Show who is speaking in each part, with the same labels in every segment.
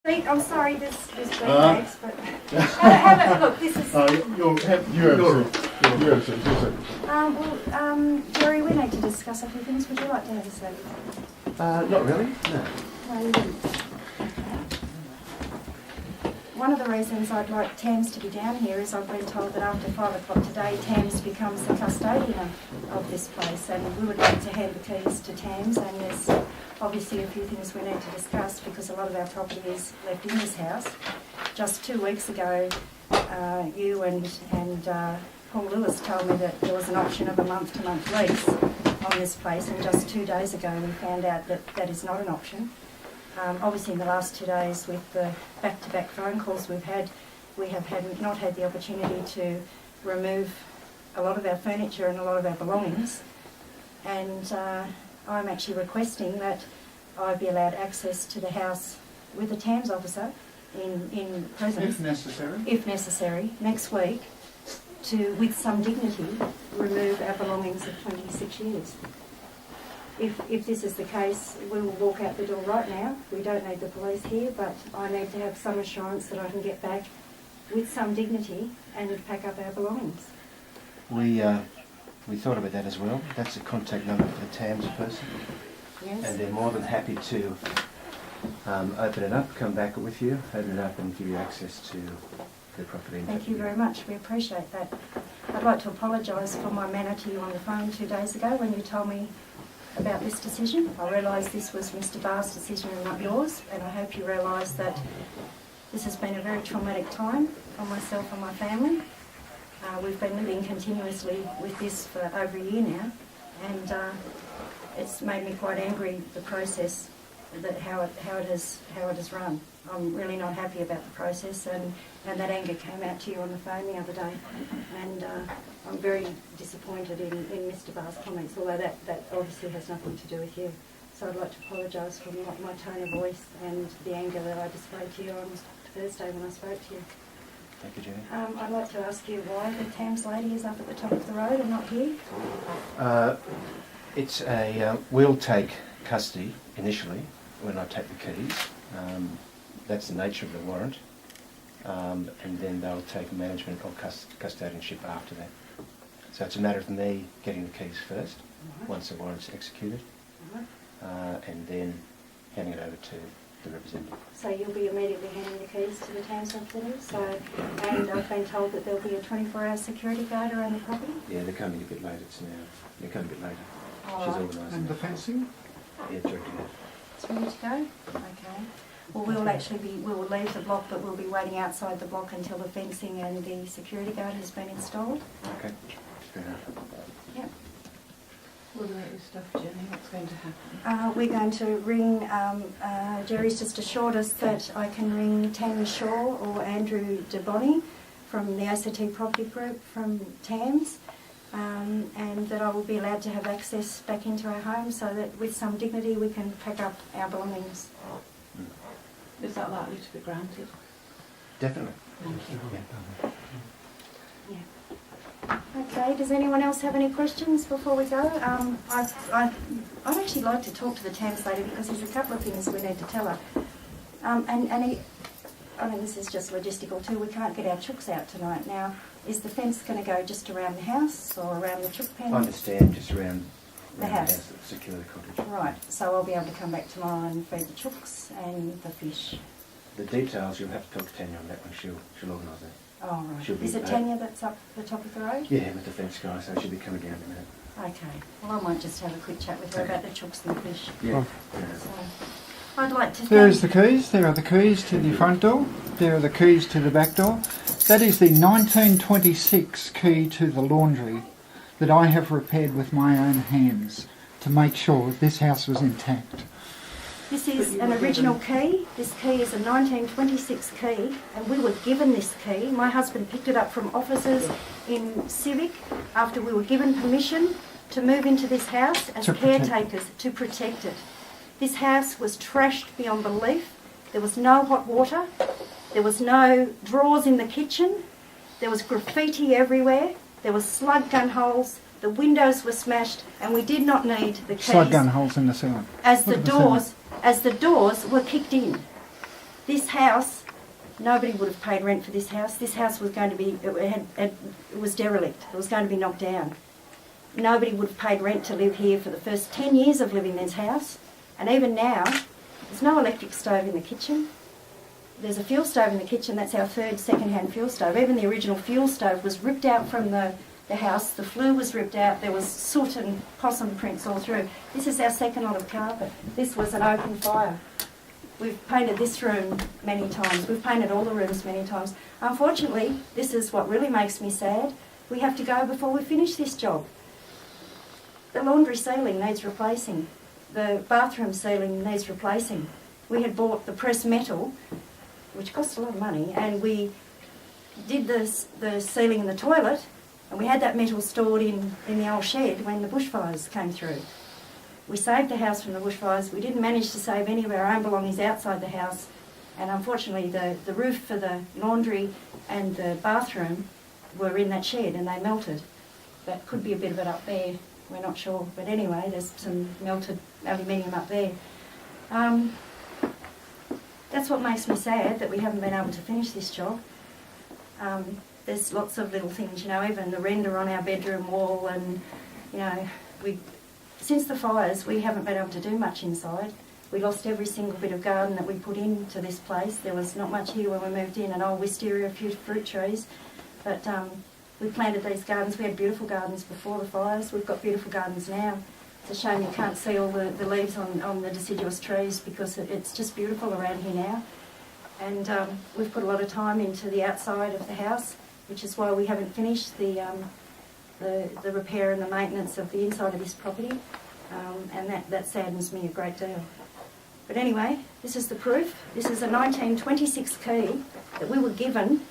Speaker 1: I'm sorry, there's legs, but have a look. This is. Jerry, we need to discuss a few things. Would you like to have a seat?
Speaker 2: Not really. No.
Speaker 1: No, you didn't. One of the reasons I'd like Tams to be down here is I've been told that after 5 o'clock today, Tams becomes the custodian of this place, and we would like to hand the keys to Tams. And there's obviously a few things we need to discuss because a lot of our property is left in this house. Just 2 weeks ago, you and Paul Lewis told me that there was an option of a month-to-month lease on this place, and just 2 days ago we found out that that is not an option. Obviously in the last 2 days with the back-to-back phone calls we have not had the opportunity to remove a lot of our furniture and a lot of our belongings, and I'm actually requesting that I be allowed access to the house with a TAMS officer in presence, if necessary, next week, to, with some dignity, remove our belongings of 26 years. If this is the case, we will walk out the door right now. We don't need the police here, but I need to have some assurance that I can get back with some dignity and pack up our belongings.
Speaker 2: We thought about that as well. That's the contact number for the TAMS person.
Speaker 1: Yes.
Speaker 2: And they're more than happy to open it up, come back with you, open it up and give you access to the property.
Speaker 1: Thank you very much. We appreciate that. I'd like to apologise for my manner to you on the phone 2 days ago when you told me about this decision. I realise this was Mr. Barr's decision and not yours, and I hope you realise that this has been a very traumatic time for myself and my family. We've been living continuously with this for over a year now, and it's made me quite angry, the process, that how it has run. I'm really not happy about the process, and that anger came out to you on the phone the other day, and I'm very disappointed in Mr. Barr's comments, although that obviously has nothing to do with you. So I'd like to apologise for my tone of voice and the anger that I displayed to you on Thursday when I spoke to you.
Speaker 2: Thank you, Jenny.
Speaker 1: I'd like to ask you why the TAMS lady is up at the top of the road and not here?
Speaker 2: It's we'll take custody initially when I take the keys. That's the nature of the warrant. And then they'll take management or custodianship after that. So it's a matter of me getting the keys first, once the warrant's executed, and then handing it over to the representative.
Speaker 1: So you'll be immediately handing the keys to the TAMS officer, and I've been told that there'll be a 24-hour security guard around the property?
Speaker 2: Yeah, they're coming a bit later. They're coming a bit later. She's organising.
Speaker 3: And the fencing?
Speaker 2: Yeah, directing it.
Speaker 1: It's ready to go? Okay. Well, we will leave the block, but we'll be waiting outside the block until the fencing and the security guard has been installed.
Speaker 2: Okay, fair enough.
Speaker 1: Yep.
Speaker 4: What about your stuff, Jenny? What's going to happen?
Speaker 1: We're going to ring, Jerry's just assured us that I can ring Tammy Shaw or Andrew DeBonny from the ACT Property Group from TAMS, and that I will be allowed to have access back into our home so that with some dignity we can pack up our belongings.
Speaker 4: Is that likely to be granted?
Speaker 2: Definitely.
Speaker 4: Thank you.
Speaker 1: Yeah. Okay, does anyone else have any questions before we go? I'd actually like to talk to the TAMS lady because there's a couple of things we need to tell her. I mean, this is just logistical too. We can't get our chooks out tonight. Now, is the fence going to go just around the house or around the chook pen?
Speaker 2: I understand, just around
Speaker 1: the house
Speaker 2: that secure the cottage.
Speaker 1: Right, so I'll be able to come back tomorrow and feed the chooks and the fish.
Speaker 2: The details, you'll have to talk to Tanya on that one. She'll organise that.
Speaker 1: Oh, right. Is it Tanya that's up the top of the road?
Speaker 2: Yeah, with the fence guy, so she'll be coming down in a minute.
Speaker 1: Okay. Well, I might just have a quick chat with her about the chooks and the fish.
Speaker 2: Yeah.
Speaker 1: So, I'd like to
Speaker 3: There's the keys. There are the keys to the front door. There are the keys to the back door. That is the 1926 key to the laundry that I have repaired with my own hands to make sure this house was intact.
Speaker 1: This is an original key. This key is a 1926 key, and we were given this key. My husband picked it up from officers in Civic after we were given permission to move into this house as caretakers to protect it. This house was trashed beyond belief. There was no hot water. There was no drawers in the kitchen. There was graffiti everywhere. There were slug gun holes. The windows were smashed, and we did not need the keys.
Speaker 3: Slug gun holes in the ceiling.
Speaker 1: As the doors were kicked in. This house, nobody would have paid rent for this house. This house was going to be, it was derelict. It was going to be knocked down. Nobody would have paid rent to live here for the first 10 years of living in this house. And even now, there's no electric stove in the kitchen. There's a fuel stove in the kitchen. That's our third second-hand fuel stove. Even the original fuel stove was ripped out from the house. The flue was ripped out. There was soot and possum prints all through. This is our second lot of carpet. This was an open fire. We've painted this room many times. We've painted all the rooms many times. Unfortunately, this is what really makes me sad. We have to go before we finish this job. The laundry ceiling needs replacing. The bathroom ceiling needs replacing. We had bought the pressed metal, which cost a lot of money, and we did the ceiling in the toilet, and we had that metal stored in the old shed when the bushfires came through. We saved the house from the bushfires. We didn't manage to save any of our own belongings outside the house, and unfortunately the roof for the laundry and the bathroom were in that shed and they melted. That could be a bit of it up there, we're not sure, but anyway, there's some melted aluminium up there. That's what makes me sad, that we haven't been able to finish this job. There's lots of little things, you know, even the render on our bedroom wall, and, you know, since the fires, we haven't been able to do much inside. We lost every single bit of garden that we put into this place. There was not much here when we moved in, an old wisteria, a few fruit trees, but we planted these gardens. We had beautiful gardens before the fires. We've got beautiful gardens now. It's a shame you can't see all the leaves on the deciduous trees, because it's just beautiful around here now. And we've put a lot of time into the outside of the house, which is why we haven't finished the repair and the maintenance of the inside of this property, and that saddens me a great deal. But anyway, this is the proof. This is a 1926 key that we were given.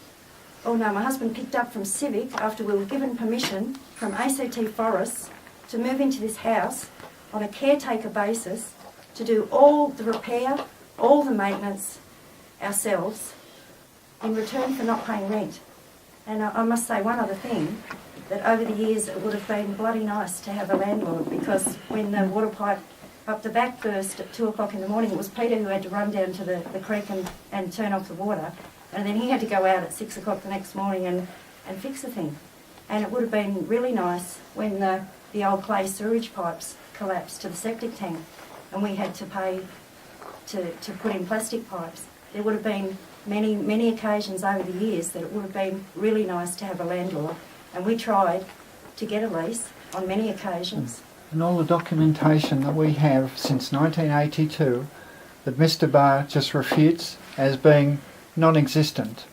Speaker 1: Oh no, my husband picked up from Civic after we were given permission from ACT Forests to move into this house on a caretaker basis to do all the repair, all the maintenance ourselves in return for not paying rent. And I must say one other thing, that over the years it would have been bloody nice to have a landlord, because when the water pipe up the back burst at 2 o'clock in the morning, it was Peter who had to run down to the creek and turn off the water, and then he had to go out at 6 o'clock the next morning and fix the thing. And it would have been really nice when the old clay sewage pipes collapsed to the septic tank and we had to pay to put in plastic pipes. There would have been many occasions over the years that it would have been really nice to have a landlord, and we tried to get a lease on many occasions.
Speaker 3: And all the documentation that we have since 1982 that Mr. Barr just refutes as being non-existent.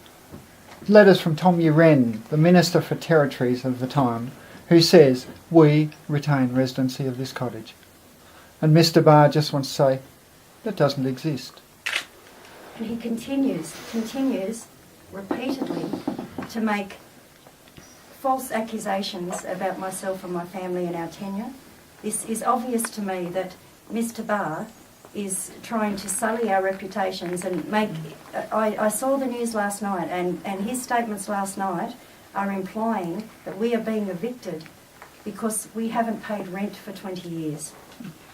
Speaker 3: Letters from Tom Uren, the Minister for Territories of the time, who says, we retain residency of this cottage. And Mr. Barr just wants to say, that doesn't exist.
Speaker 1: And he continues repeatedly to make false accusations about myself and my family and our tenure. This is obvious to me that Mr. Barr is trying to sully our reputations and make... I saw the news last night, and his statements last night are implying that we are being evicted because we haven't paid rent for 20 years.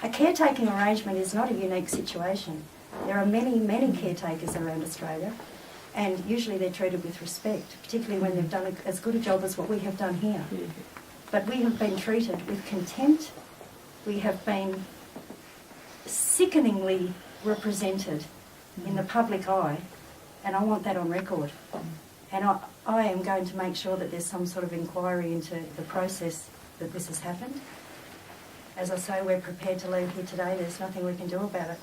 Speaker 1: A caretaking arrangement is not a unique situation. There are many caretakers around Australia, and usually they're treated with respect, particularly when they've done as good a job as what we have done here. But we have been treated with contempt. We have been sickeningly represented in the public eye, and I want that on record. And I am going to make sure that there's some sort of inquiry into the process that this has happened. As I say, we're prepared to leave here today. There's nothing we can do about it.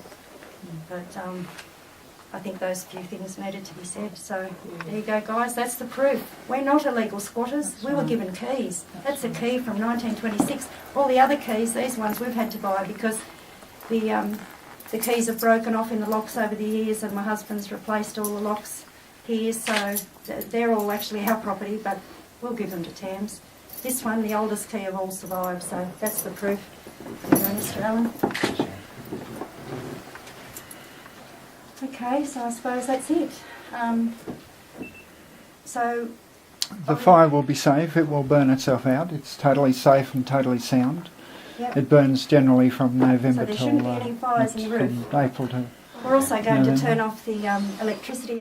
Speaker 1: But I think those few things needed to be said. So there you go, guys. That's the proof. We're not illegal squatters. We were given keys. That's a key from 1926. All the other keys, these ones, we've had to buy because the keys have broken off in the locks over the years, and my husband's replaced all the locks here. So they're all actually our property, but we'll give them to Tams. This one, the oldest key of all, survived. So that's the proof. There you go, Mr. Allen. Okay, so I suppose that's it. So
Speaker 3: the fire will be safe. It will burn itself out. It's totally safe and totally sound.
Speaker 1: Yep.
Speaker 3: It burns generally from November
Speaker 1: so there shouldn't be any fires in the roof.
Speaker 3: April to
Speaker 1: We're also going
Speaker 3: No,
Speaker 1: to
Speaker 3: they're
Speaker 1: turn off the electricity